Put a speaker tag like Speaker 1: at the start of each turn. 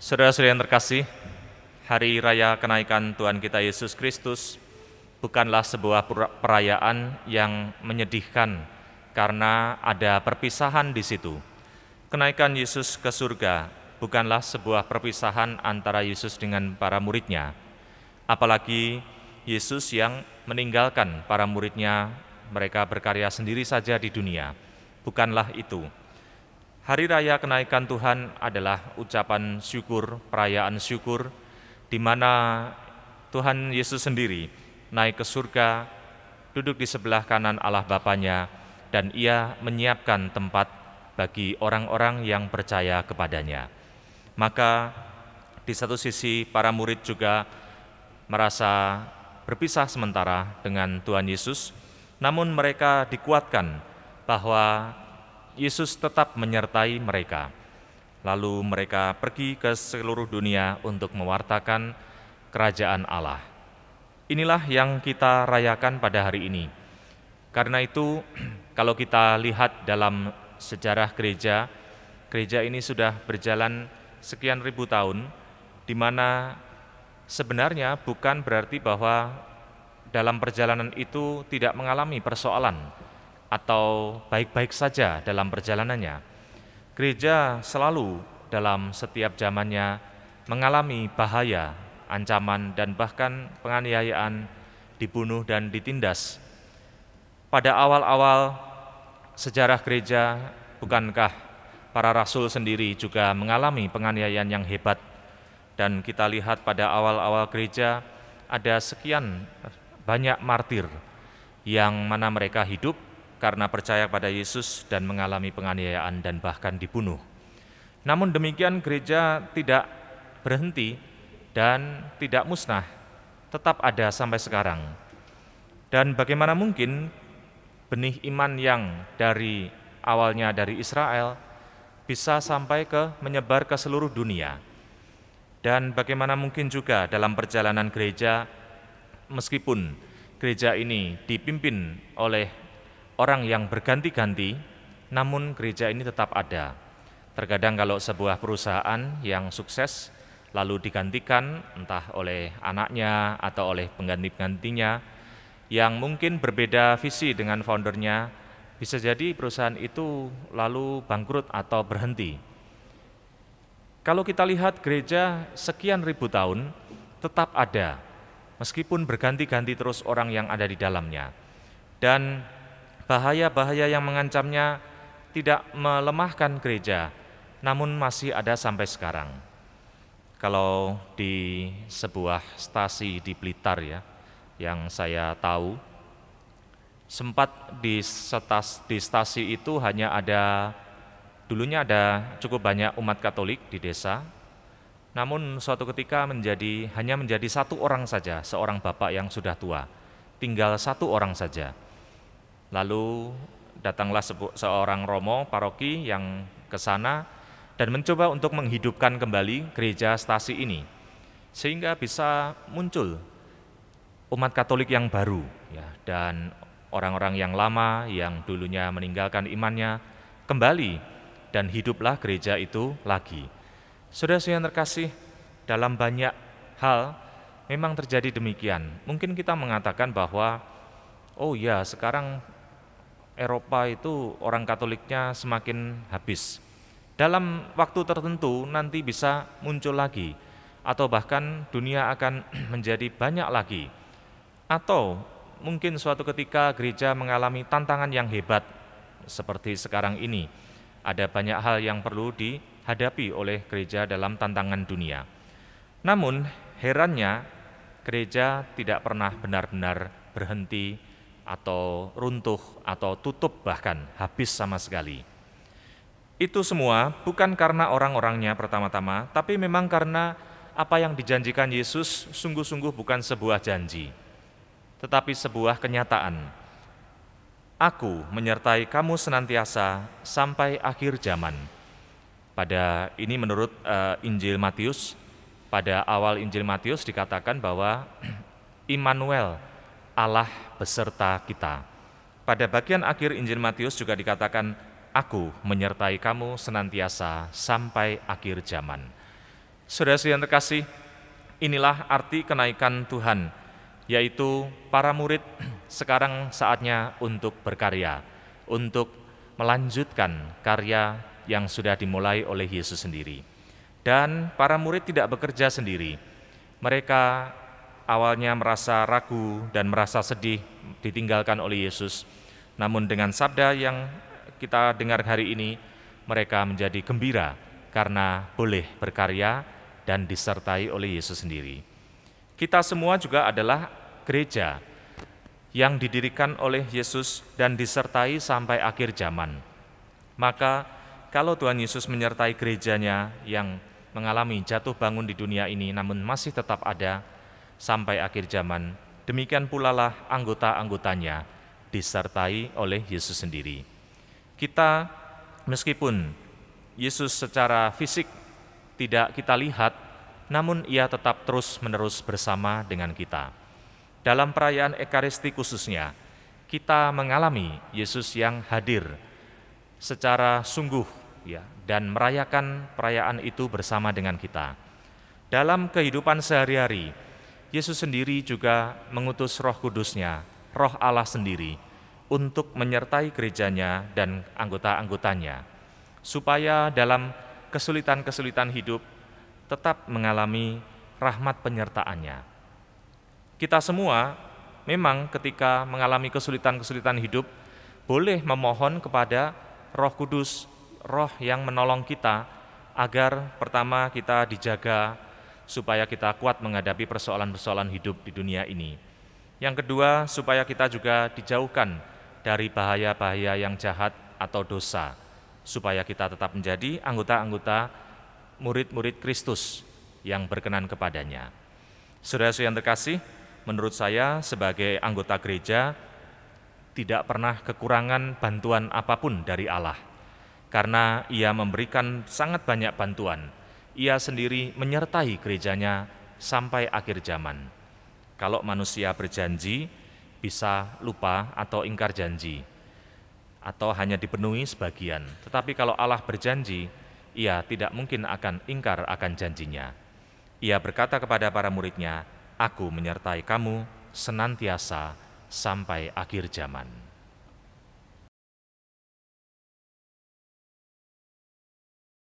Speaker 1: Saudara-saudara yang terkasih, Hari Raya Kenaikan Tuhan kita Yesus Kristus bukanlah sebuah perayaan yang menyedihkan karena ada perpisahan di situ. Kenaikan Yesus ke surga bukanlah sebuah perpisahan antara Yesus dengan para muridnya. Apalagi Yesus yang meninggalkan para muridnya, mereka berkarya sendiri saja di dunia. Bukanlah itu. Hari Raya Kenaikan Tuhan adalah ucapan syukur, perayaan syukur, di mana Tuhan Yesus sendiri naik ke surga, duduk di sebelah kanan Allah Bapanya, dan Ia menyiapkan tempat bagi orang-orang yang percaya kepadanya. Maka di satu sisi para murid juga merasa berpisah sementara dengan Tuhan Yesus, namun mereka dikuatkan bahwa Yesus tetap menyertai mereka. Lalu mereka pergi ke seluruh dunia untuk mewartakan kerajaan Allah. Inilah yang kita rayakan pada hari ini. Karena itu, kalau kita lihat dalam sejarah gereja, gereja ini sudah berjalan sekian ribu tahun, di mana sebenarnya bukan berarti bahwa dalam perjalanan itu tidak mengalami persoalan atau baik-baik saja dalam perjalanannya. Gereja selalu dalam setiap zamannya mengalami bahaya, ancaman, dan bahkan penganiayaan, dibunuh dan ditindas. Pada awal-awal sejarah gereja, bukankah para rasul sendiri juga mengalami penganiayaan yang hebat? Dan kita lihat pada awal-awal gereja ada sekian banyak martir yang mana mereka hidup karena percaya pada Yesus dan mengalami penganiayaan dan bahkan dibunuh. Namun demikian gereja tidak berhenti dan tidak musnah, tetap ada sampai sekarang. Dan bagaimana mungkin benih iman yang dari awalnya dari Israel bisa sampai menyebar ke seluruh dunia. Dan bagaimana mungkin juga dalam perjalanan gereja, meskipun gereja ini dipimpin oleh orang yang berganti-ganti, namun gereja ini tetap ada. Terkadang kalau sebuah perusahaan yang sukses lalu digantikan entah oleh anaknya atau oleh pengganti-penggantinya yang mungkin berbeda visi dengan foundernya, bisa jadi perusahaan itu lalu bangkrut atau berhenti. Kalau kita lihat gereja sekian ribu tahun tetap ada, meskipun berganti-ganti terus orang yang ada di dalamnya. Dan bahaya-bahaya yang mengancamnya tidak melemahkan gereja, namun masih ada sampai sekarang. Kalau di sebuah stasi di Blitar ya, yang saya tahu, sempat di stasi itu dulunya ada cukup banyak umat Katolik di desa, namun suatu ketika hanya menjadi satu orang saja, seorang bapak yang sudah tua, tinggal satu orang saja. Lalu datanglah seorang romo paroki yang ke sana dan mencoba untuk menghidupkan kembali gereja stasi ini, sehingga bisa muncul umat Katolik yang baru, ya, dan orang-orang yang lama yang dulunya meninggalkan imannya kembali dan hiduplah gereja itu lagi. Saudara-saudara yang terkasih, dalam banyak hal memang terjadi demikian. Mungkin kita mengatakan bahwa, oh ya, sekarang Eropa itu orang Katoliknya semakin habis. Dalam waktu tertentu nanti bisa muncul lagi, atau bahkan dunia akan menjadi banyak lagi. Atau mungkin suatu ketika gereja mengalami tantangan yang hebat, seperti sekarang ini. Ada banyak hal yang perlu dihadapi oleh gereja dalam tantangan dunia. Namun herannya gereja tidak pernah benar-benar berhenti atau runtuh, atau tutup bahkan, habis sama sekali. Itu semua bukan karena orang-orangnya pertama-tama, tapi memang karena apa yang dijanjikan Yesus sungguh-sungguh bukan sebuah janji, tetapi sebuah kenyataan. Aku menyertai kamu senantiasa sampai akhir zaman. Pada ini menurut Injil Matius, pada awal Injil Matius dikatakan bahwa Immanuel, Allah beserta kita. Pada bagian akhir Injil Matius juga dikatakan, aku menyertai kamu senantiasa sampai akhir zaman. Saudara-saudara yang terkasih, inilah arti kenaikan Tuhan, yaitu para murid sekarang saatnya untuk berkarya, untuk melanjutkan karya yang sudah dimulai oleh Yesus sendiri. Dan para murid tidak bekerja sendiri. Mereka awalnya merasa ragu dan merasa sedih ditinggalkan oleh Yesus. Namun dengan sabda yang kita dengar hari ini, mereka menjadi gembira karena boleh berkarya dan disertai oleh Yesus sendiri. Kita semua juga adalah gereja yang didirikan oleh Yesus dan disertai sampai akhir zaman. Maka kalau Tuhan Yesus menyertai gerejanya yang mengalami jatuh bangun di dunia ini namun masih tetap ada sampai akhir zaman, demikian pula lah anggota-anggotanya disertai oleh Yesus sendiri. Kita, meskipun Yesus secara fisik tidak kita lihat, namun ia tetap terus-menerus bersama dengan kita. Dalam perayaan Ekaristi khususnya, kita mengalami Yesus yang hadir secara sungguh dan merayakan perayaan itu bersama dengan kita. Dalam kehidupan sehari-hari, Yesus sendiri juga mengutus Roh Kudus-Nya, Roh Allah sendiri, untuk menyertai gerejanya dan anggota-anggotanya, supaya dalam kesulitan-kesulitan hidup tetap mengalami rahmat penyertaannya. Kita semua memang ketika mengalami kesulitan-kesulitan hidup, boleh memohon kepada Roh Kudus, Roh yang menolong kita, agar pertama kita dijaga supaya kita kuat menghadapi persoalan-persoalan hidup di dunia ini. Yang kedua, supaya kita juga dijauhkan dari bahaya-bahaya yang jahat atau dosa, supaya kita tetap menjadi anggota-anggota murid-murid Kristus yang berkenan kepadanya. Saudara-saudara yang terkasih, menurut saya sebagai anggota gereja tidak pernah kekurangan bantuan apapun dari Allah, karena Ia memberikan sangat banyak bantuan. Ia sendiri menyertai gerejanya sampai akhir zaman. Kalau manusia berjanji, bisa lupa atau ingkar janji, atau hanya dipenuhi sebagian. Tetapi kalau Allah berjanji, Ia tidak mungkin akan ingkar akan janjinya. Ia berkata kepada para muridnya, "Aku menyertai kamu senantiasa sampai akhir zaman."